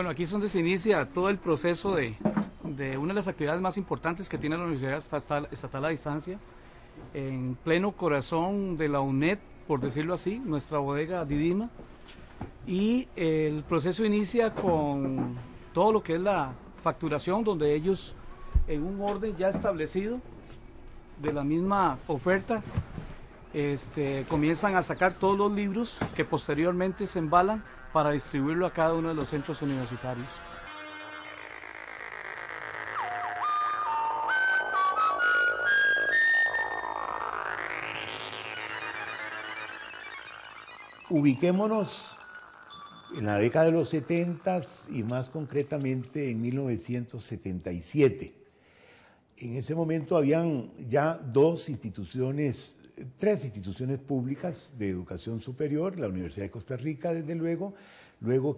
Bueno, aquí es donde se inicia todo el proceso de una de las actividades más importantes que tiene la Universidad Estatal a Distancia, en pleno corazón de la UNED, por decirlo así, nuestra bodega Didima, y el proceso inicia con todo lo que es la facturación, donde ellos, en un orden ya establecido de la misma oferta, comienzan a sacar todos los libros que posteriormente se embalan para distribuirlo a cada uno de los centros universitarios. Ubiquémonos en la década de los 70 y más concretamente en 1977. En ese momento habían ya tres instituciones públicas de educación superior, la Universidad de Costa Rica desde luego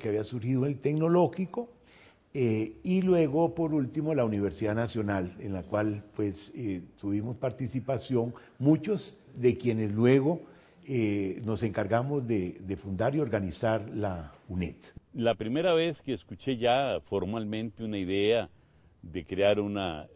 que había surgido el Tecnológico, y luego por último la Universidad Nacional, en la cual pues tuvimos participación muchos de quienes luego nos encargamos de fundar y organizar la UNED. La primera vez que escuché ya formalmente una idea de crear una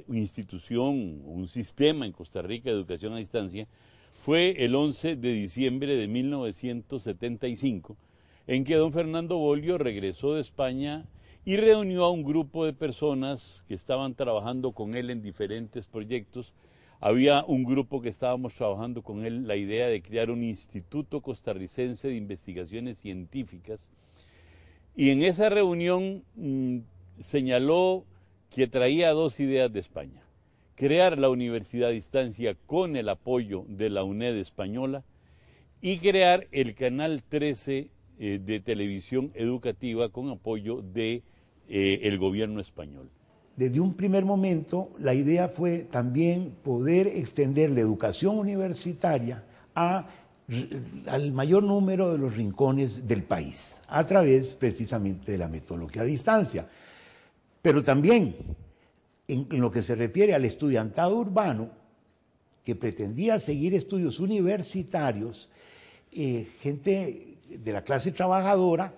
institución, un sistema en Costa Rica de educación a distancia, fue el 11 de diciembre de 1975, en que don Fernando Bolio regresó de España y reunió a un grupo de personas que estaban trabajando con él en diferentes proyectos. Había un grupo que estábamos trabajando con él la idea de crear un Instituto Costarricense de Investigaciones Científicas, y en esa reunión señaló que traía dos ideas de España: crear la universidad a distancia con el apoyo de la UNED española y crear el Canal 13 de televisión educativa con apoyo de el gobierno español. Desde un primer momento, la idea fue también poder extender la educación universitaria al mayor número de los rincones del país, a través precisamente de la metodología a distancia. Pero también, en lo que se refiere al estudiantado urbano, que pretendía seguir estudios universitarios, gente de la clase trabajadora,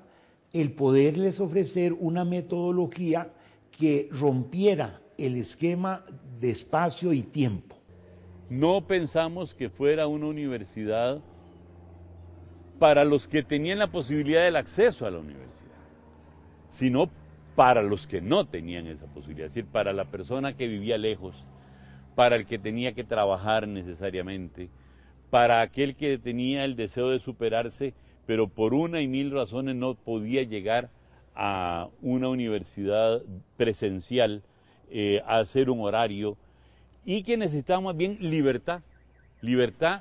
el poderles ofrecer una metodología que rompiera el esquema de espacio y tiempo. No pensamos que fuera una universidad para los que tenían la posibilidad del acceso a la universidad, sino para los que no tenían esa posibilidad, es decir, para la persona que vivía lejos, para el que tenía que trabajar necesariamente, para aquel que tenía el deseo de superarse, pero por una y mil razones no podía llegar a una universidad presencial, a hacer un horario, y que necesitaba más bien libertad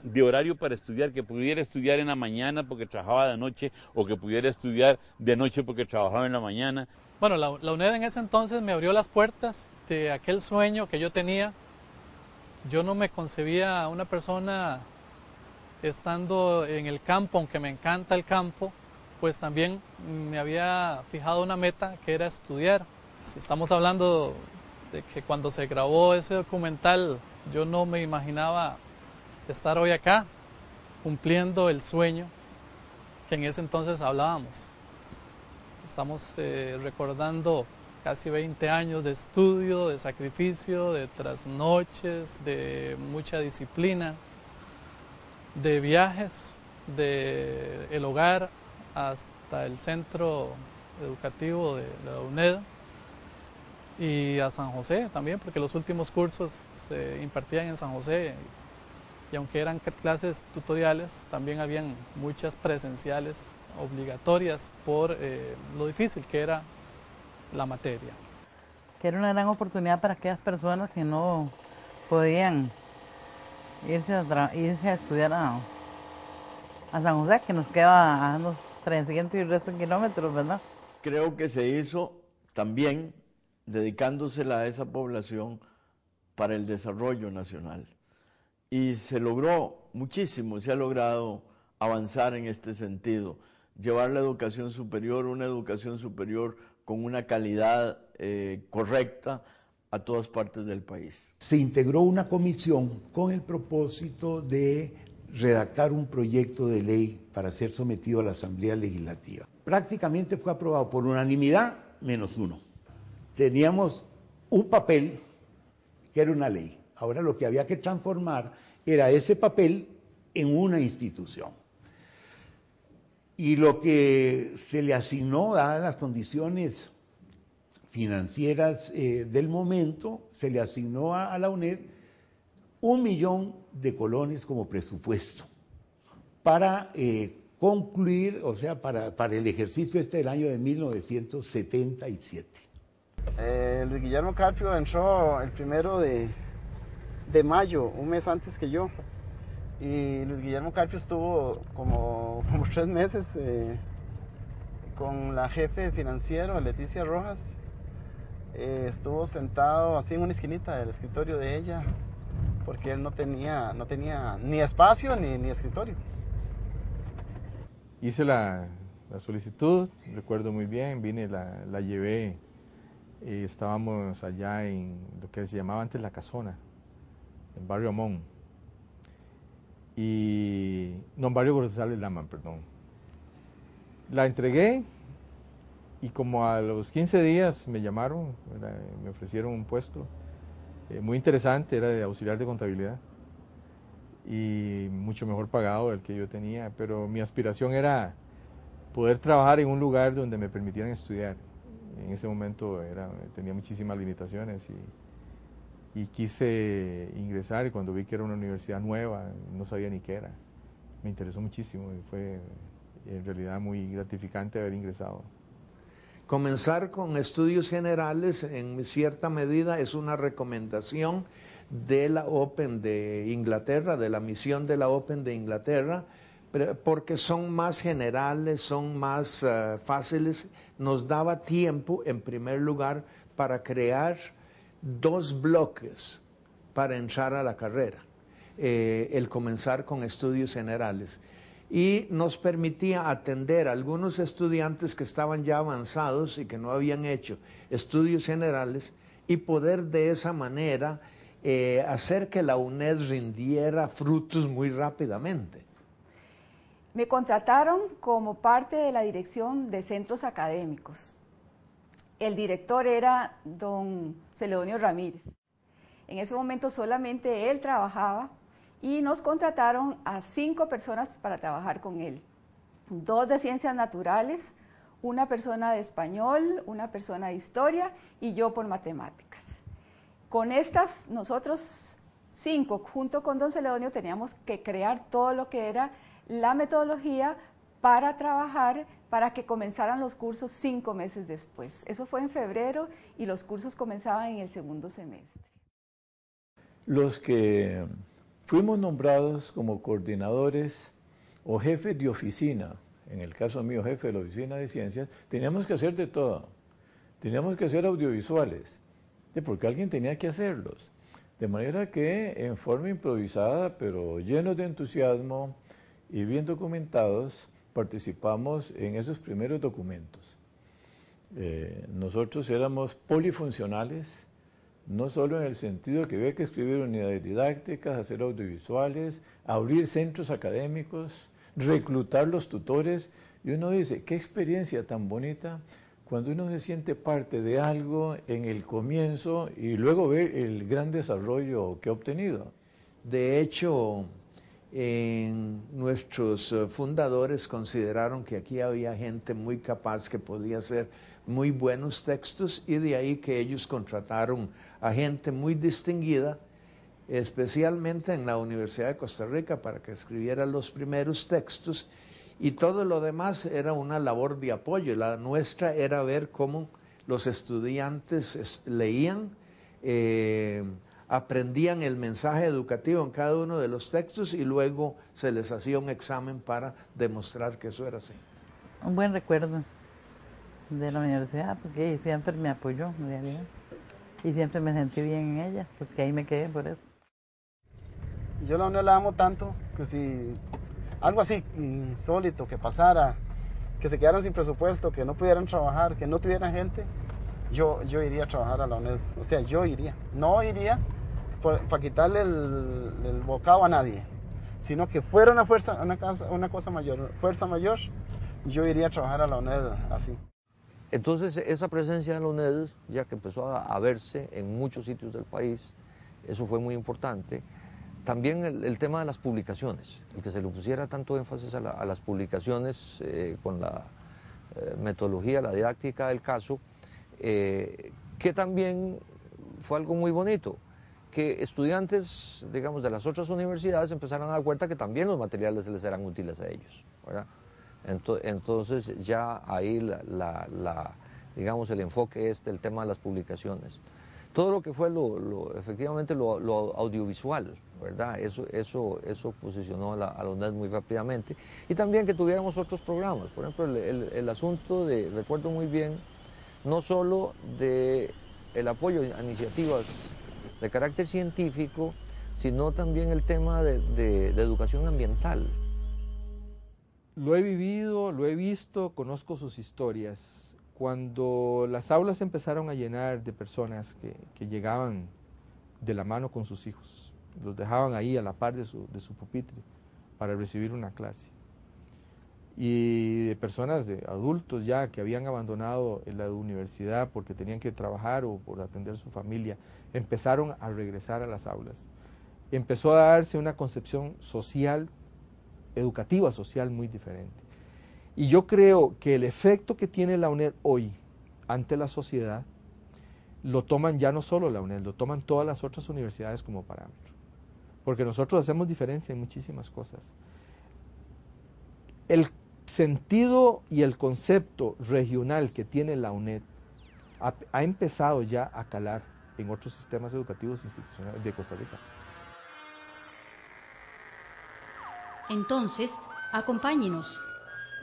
de horario para estudiar, que pudiera estudiar en la mañana porque trabajaba de noche, o que pudiera estudiar de noche porque trabajaba en la mañana. Bueno, la UNED en ese entonces me abrió las puertas de aquel sueño que yo tenía. Yo no me concebía una persona estando en el campo, aunque me encanta el campo, pues también me había fijado una meta que era estudiar. Si estamos hablando de que cuando se grabó ese documental, yo no me imaginaba estar hoy acá, cumpliendo el sueño que en ese entonces hablábamos. Estamos recordando casi 20 años de estudio, de sacrificio, de trasnoches, de mucha disciplina, de viajes, del hogar hasta el centro educativo de la UNED y a San José también, porque los últimos cursos se impartían en San José, y aunque eran clases tutoriales, también habían muchas presenciales obligatorias por lo difícil que era la materia. Que era una gran oportunidad para aquellas personas que no podían irse a estudiar a San José, que nos queda a unos 300 y resto de kilómetros, ¿verdad? Creo que se hizo también dedicándosela a esa población para el desarrollo nacional. Y se logró muchísimo, se ha logrado avanzar en este sentido, llevar la educación superior, una educación superior con una calidad correcta a todas partes del país. Se integró una comisión con el propósito de redactar un proyecto de ley para ser sometido a la Asamblea Legislativa. prácticamente fue aprobado por unanimidad menos uno. Teníamos un papel que era una ley. Ahora lo que había que transformar era ese papel en una institución. Y lo que se le asignó, dadas las condiciones financieras del momento, se le asignó a la UNED 1 millón de colones como presupuesto para concluir, o sea, para el ejercicio del año de 1977. Luis Guillermo Carpio entró el 1 de mayo, un mes antes que yo. Y Luis Guillermo Carpio estuvo como 3 meses con la jefe financiero, Leticia Rojas. Estuvo sentado así en una esquinita del escritorio de ella, porque él no tenía ni espacio ni escritorio. Hice la solicitud, recuerdo muy bien, vine, la llevé, estábamos allá en lo que se llamaba antes La Casona, en Barrio Amón, en Barrio González Lama, perdón. La entregué y como a los 15 días me llamaron, me ofrecieron un puesto muy interesante, era de auxiliar de contabilidad y mucho mejor pagado del que yo tenía, pero mi aspiración era poder trabajar en un lugar donde me permitieran estudiar. En ese momento tenía muchísimas limitaciones y quise ingresar, y cuando vi que era una universidad nueva, no sabía ni qué era. Me interesó muchísimo y fue en realidad muy gratificante haber ingresado. Comenzar con estudios generales en cierta medida es una recomendación de la Open de Inglaterra, de la misión de la Open de Inglaterra, porque son más generales, son más fáciles. Nos daba tiempo, en primer lugar, para crear 2 bloques para entrar a la carrera, el comenzar con estudios generales. Y nos permitía atender a algunos estudiantes que estaban ya avanzados y que no habían hecho estudios generales y poder de esa manera hacer que la UNED rindiera frutos muy rápidamente. Me contrataron como parte de la dirección de centros académicos. El director era don Celedonio Ramírez. En ese momento solamente él trabajaba y nos contrataron a 5 personas para trabajar con él. 2 de ciencias naturales, una persona de español, una persona de historia y yo por matemáticas. Con estas, nosotros 5, junto con don Celedonio, teníamos que crear todo lo que era la metodología para trabajar, para que comenzaran los cursos 5 meses después. Eso fue en febrero y los cursos comenzaban en el 2º semestre. Los que fuimos nombrados como coordinadores o jefes de oficina, en el caso mío jefe de la oficina de ciencias, teníamos que hacer de todo. Teníamos que hacer audiovisuales, porque alguien tenía que hacerlos. De manera que en forma improvisada, pero llenos de entusiasmo y bien documentados, participamos en esos primeros documentos. Nosotros éramos polifuncionales, no solo en el sentido que había que escribir unidades didácticas, hacer audiovisuales, abrir centros académicos, reclutar los tutores, y uno dice, qué experiencia tan bonita cuando uno se siente parte de algo en el comienzo y luego ver el gran desarrollo que ha obtenido. De hecho, nuestros fundadores consideraron que aquí había gente muy capaz que podía hacer muy buenos textos, y de ahí que ellos contrataron a gente muy distinguida, especialmente en la Universidad de Costa Rica, para que escribiera los primeros textos, y todo lo demás era una labor de apoyo. La nuestra era ver cómo los estudiantes leían, aprendían el mensaje educativo en cada uno de los textos y luego se les hacía un examen para demostrar que eso era así. Un buen recuerdo de la universidad, porque siempre me apoyó en realidad y siempre me sentí bien en ella, porque ahí me quedé por eso. Yo la UNED la amo tanto que si algo así insólito que pasara, que se quedaran sin presupuesto, que no pudieran trabajar, que no tuvieran gente, yo iría a trabajar a la UNED. O sea, yo iría. No iría para quitarle el bocado a nadie, sino que fuera una cosa mayor, fuerza mayor yo iría a trabajar a la UNED así. Entonces, esa presencia de la UNED, ya que empezó a verse en muchos sitios del país, eso fue muy importante. También el tema de las publicaciones, el que se le pusiera tanto énfasis a las publicaciones con la metodología, la didáctica del caso, que también fue algo muy bonito, que estudiantes, digamos, de las otras universidades empezaron a dar cuenta que también los materiales les eran útiles a ellos, ¿verdad? Entonces ya ahí digamos, el enfoque el tema de las publicaciones. Todo lo que fue efectivamente lo audiovisual, ¿verdad? Eso posicionó a la UNED muy rápidamente. Y también que tuviéramos otros programas. Por ejemplo, el asunto recuerdo muy bien, no solo el apoyo a iniciativas de carácter científico, sino también el tema de educación ambiental. Lo he vivido, lo he visto, conozco sus historias. Cuando las aulas empezaron a llenar de personas que llegaban de la mano con sus hijos, los dejaban ahí a la par de su pupitre para recibir una clase. Y de personas, de adultos ya que habían abandonado la universidad porque tenían que trabajar o por atender a su familia, empezaron a regresar a las aulas. Empezó a darse una concepción social, educativa social muy diferente. Y yo creo que el efecto que tiene la UNED hoy ante la sociedad lo toman ya no solo la UNED, lo toman todas las otras universidades como parámetro. Porque nosotros hacemos diferencia en muchísimas cosas. El sentido y el concepto regional que tiene la UNED ha empezado ya a calar en otros sistemas educativos institucionales de Costa Rica. Entonces, acompáñenos.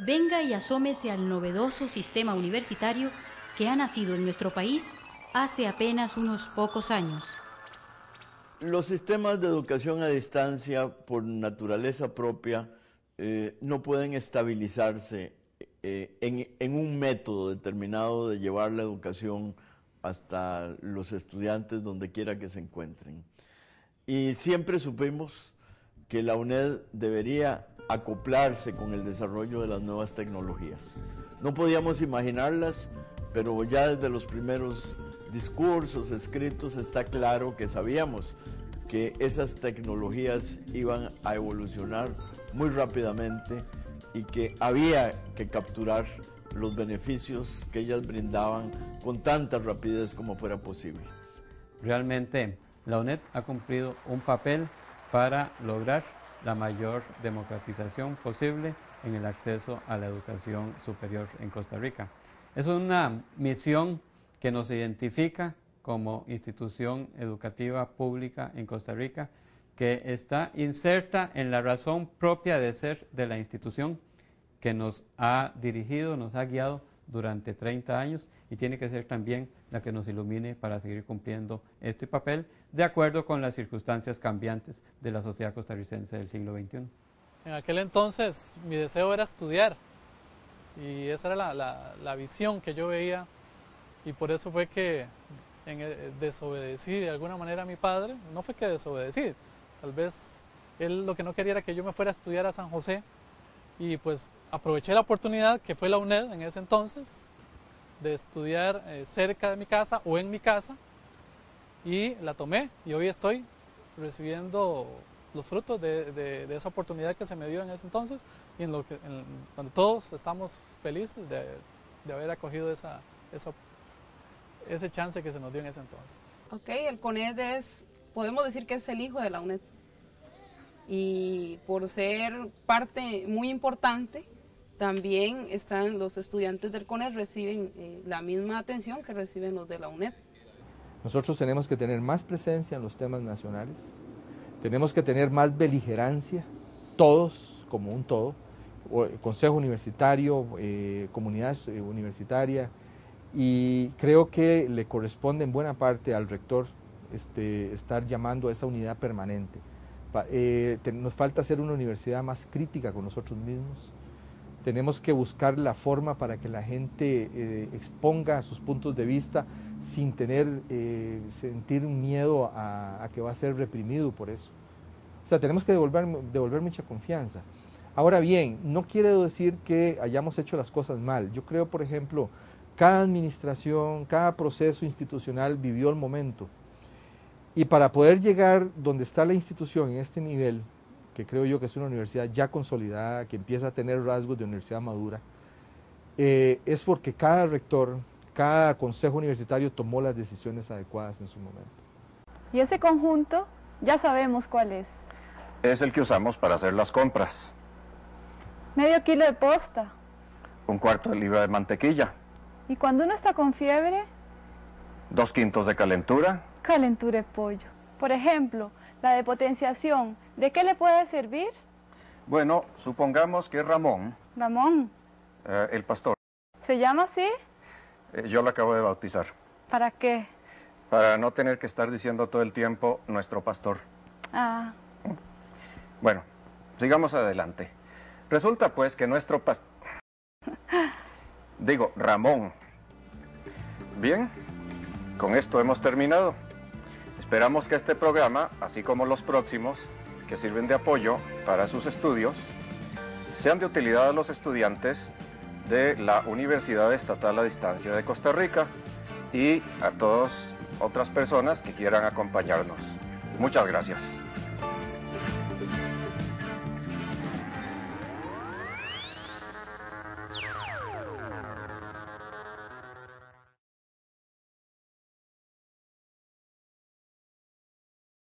Venga y asómese al novedoso sistema universitario que ha nacido en nuestro país hace apenas unos pocos años. Los sistemas de educación a distancia, por naturaleza propia, no pueden estabilizarse en un método determinado de llevar la educación hasta los estudiantes donde quiera que se encuentren. Y siempre supimos que la UNED debería acoplarse con el desarrollo de las nuevas tecnologías. No podíamos imaginarlas, pero ya desde los primeros discursos escritos está claro que sabíamos que esas tecnologías iban a evolucionar muy rápidamente y que había que capturar los beneficios que ellas brindaban con tanta rapidez como fuera posible. Realmente la UNED ha cumplido un papel para lograr la mayor democratización posible en el acceso a la educación superior en Costa Rica. Es una misión que nos identifica como institución educativa pública en Costa Rica, que está inserta en la razón propia de ser de la institución que nos ha dirigido, nos ha guiado durante 30 años y tiene que ser también la que nos ilumine para seguir cumpliendo este papel de acuerdo con las circunstancias cambiantes de la sociedad costarricense del siglo XXI. En aquel entonces mi deseo era estudiar y esa era la visión que yo veía y por eso fue que desobedecí de alguna manera a mi padre. No fue que desobedecí, tal vez él lo que no quería era que yo me fuera a estudiar a San José y pues aproveché la oportunidad que fue la UNED en ese entonces de estudiar cerca de mi casa o en mi casa y la tomé y hoy estoy recibiendo los frutos de esa oportunidad que se me dio en ese entonces y donde todos estamos felices de haber acogido ese chance que se nos dio en ese entonces. Ok, el CONED podemos decir que es el hijo de la UNED y por ser parte muy importante también los estudiantes del CONED reciben la misma atención que reciben los de la UNED. Nosotros tenemos que tener más presencia en los temas nacionales, tenemos que tener más beligerancia, todos como un todo, consejo universitario, comunidad universitaria, y creo que le corresponde en buena parte al rector estar llamando a esa unidad permanente. Nos falta ser una universidad más crítica con nosotros mismos. Tenemos que buscar la forma para que la gente exponga sus puntos de vista sin sentir un miedo a que va a ser reprimido por eso. O sea, tenemos que devolver mucha confianza. Ahora bien, no quiere decir que hayamos hecho las cosas mal. Yo creo, por ejemplo, cada administración, cada proceso institucional vivió el momento. Y para poder llegar donde está la institución en este nivel, que creo yo que es una universidad ya consolidada, que empieza a tener rasgos de universidad madura, es porque cada rector, cada consejo universitario tomó las decisiones adecuadas en su momento. Y ese conjunto ya sabemos cuál es. Es el que usamos para hacer las compras. Medio kilo de posta. Un cuarto de libra de mantequilla. Y cuando uno está con fiebre, 2 quintos de calentura. calentura de pollo. Por ejemplo, la de potenciación, ¿de qué le puede servir? Bueno, supongamos que Ramón, Ramón, el pastor, ¿se llama así? yo lo acabo de bautizar, ¿Para qué? para no tener que estar diciendo todo el tiempo nuestro pastor. Ah, Bueno, sigamos adelante. Resulta pues que nuestro pastor, Ramón. Bien, con esto hemos terminado. Esperamos que este programa, así como los próximos, que sirven de apoyo para sus estudios, sean de utilidad a los estudiantes de la Universidad Estatal a Distancia de Costa Rica y a todas otras personas que quieran acompañarnos. Muchas gracias.